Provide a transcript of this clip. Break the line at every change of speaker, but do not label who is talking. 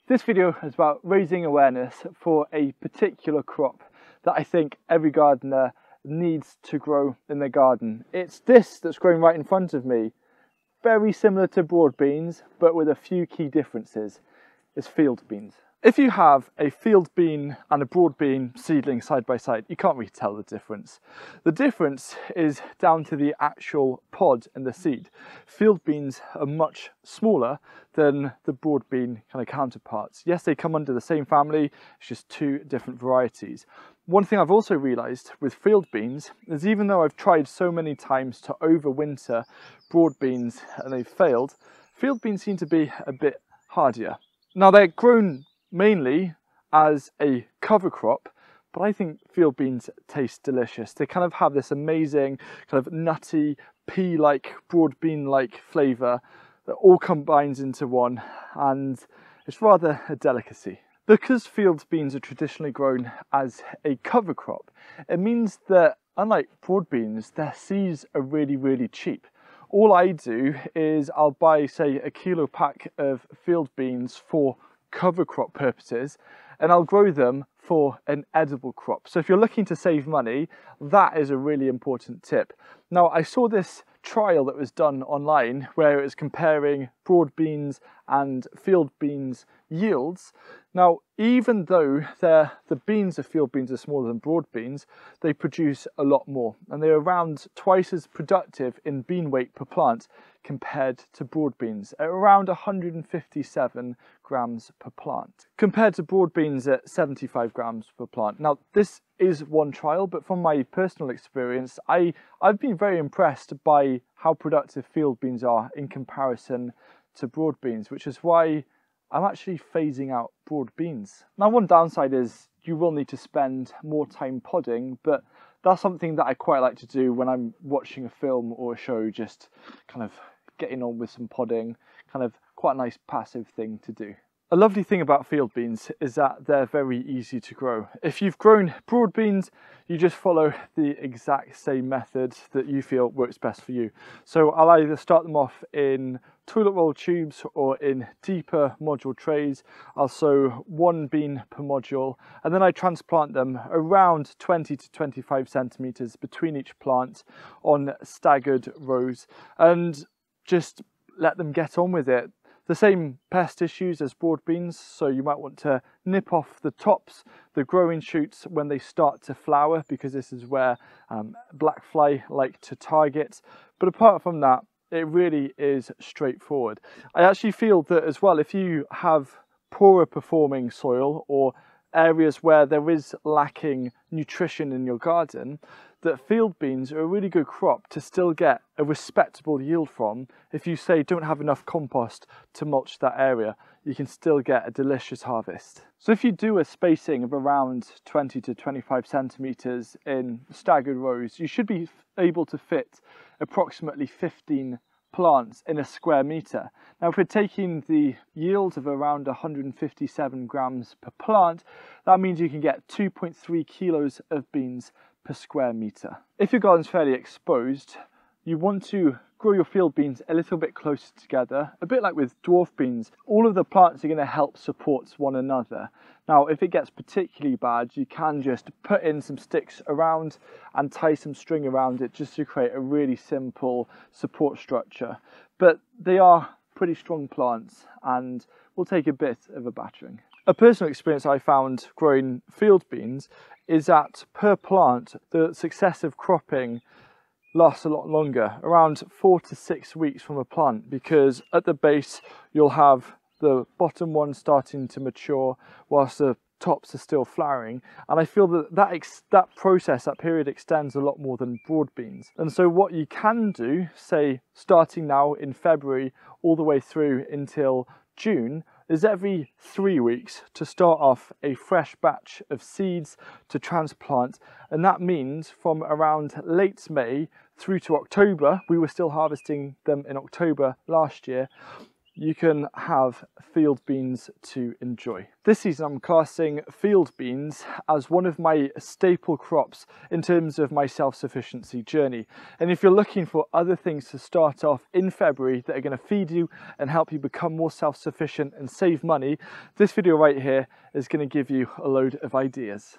This video is about raising awareness for a particular crop that I think every gardener needs to grow in their garden. It's this that's growing right in front of me. Very similar to broad beans, but with a few key differences. It's field beans. If you have a field bean and a broad bean seedling side by side, you can't really tell the difference. The difference is down to the actual pod and the seed. Field beans are much smaller than the broad bean kind of counterparts. Yes, they come under the same family, it's just two different varieties. One thing I've also realised with field beans is even though I've tried so many times to overwinter broad beans and they've failed, field beans seem to be a bit hardier. Now they're grown mainly as a cover crop, but I think field beans taste delicious. They kind of have this amazing kind of nutty, pea-like, broad bean-like flavour that all combines into one, and it's rather a delicacy. Because field beans are traditionally grown as a cover crop, it means that unlike broad beans, their seeds are really cheap. All I do is I'll buy, say, a kilo pack of field beans for cover crop purposes, and I'll grow them for an edible crop. So if you're looking to save money, that is a really important tip. Now, I saw this trial that was done online where it was comparing broad beans and field beans yields. Now, even though the beans of field beans are smaller than broad beans, they produce a lot more, and they're around twice as productive in bean weight per plant compared to broad beans at around 157 grams per plant, compared to broad beans at 75 grams per plant. Now, this is one trial, but from my personal experience, I've been very impressed by how productive field beans are in comparison to broad beans, which is why I'm actually phasing out broad beans. Now, one downside is you will need to spend more time podding, but that's something that I quite like to do when I'm watching a film or a show, just kind of getting on with some podding, kind of quite a nice passive thing to do. A lovely thing about field beans is that they're very easy to grow. If you've grown broad beans, you just follow the exact same method that you feel works best for you. So I'll either start them off in toilet roll tubes or in deeper module trays. I'll sow one bean per module, and then I transplant them around 20 to 25 centimeters between each plant on staggered rows, and just let them get on with it. The same pest issues as broad beans, so you might want to nip off the tops, the growing shoots when they start to flower, because this is where black fly like to target. But apart from that, it really is straightforward. I actually feel that as well, if you have poorer performing soil or areas where there is lacking nutrition in your garden, that field beans are a really good crop to still get a respectable yield from. If you say don't have enough compost to mulch that area, you can still get a delicious harvest. So if you do a spacing of around 20 to 25 centimeters in staggered rows, you should be able to fit approximately 15 plants in a square meter. Now, if we're taking the yield of around 157 grams per plant, that means you can get 2.3 kilos of beans per square meter. If your garden's fairly exposed, you want to grow your field beans a little bit closer together, a bit like with dwarf beans. All of the plants are going to help support one another. Now, if it gets particularly bad, you can just put in some sticks around and tie some string around it just to create a really simple support structure. But they are pretty strong plants and will take a bit of a battering. A personal experience I found growing field beans is that per plant, the successive cropping lasts a lot longer, around 4 to 6 weeks from a plant, because at the base you'll have the bottom one starting to mature whilst the tops are still flowering, and I feel that that period extends a lot more than broad beans. And so what you can do, say starting now in February all the way through until June, is every 3 weeks to start off a fresh batch of seeds to transplant, and that means from around late May through to October, we were still harvesting them in October last year, you can have field beans to enjoy. This season I'm classing field beans as one of my staple crops in terms of my self-sufficiency journey. And if you're looking for other things to start off in February that are going to feed you and help you become more self-sufficient and save money, this video right here is going to give you a load of ideas.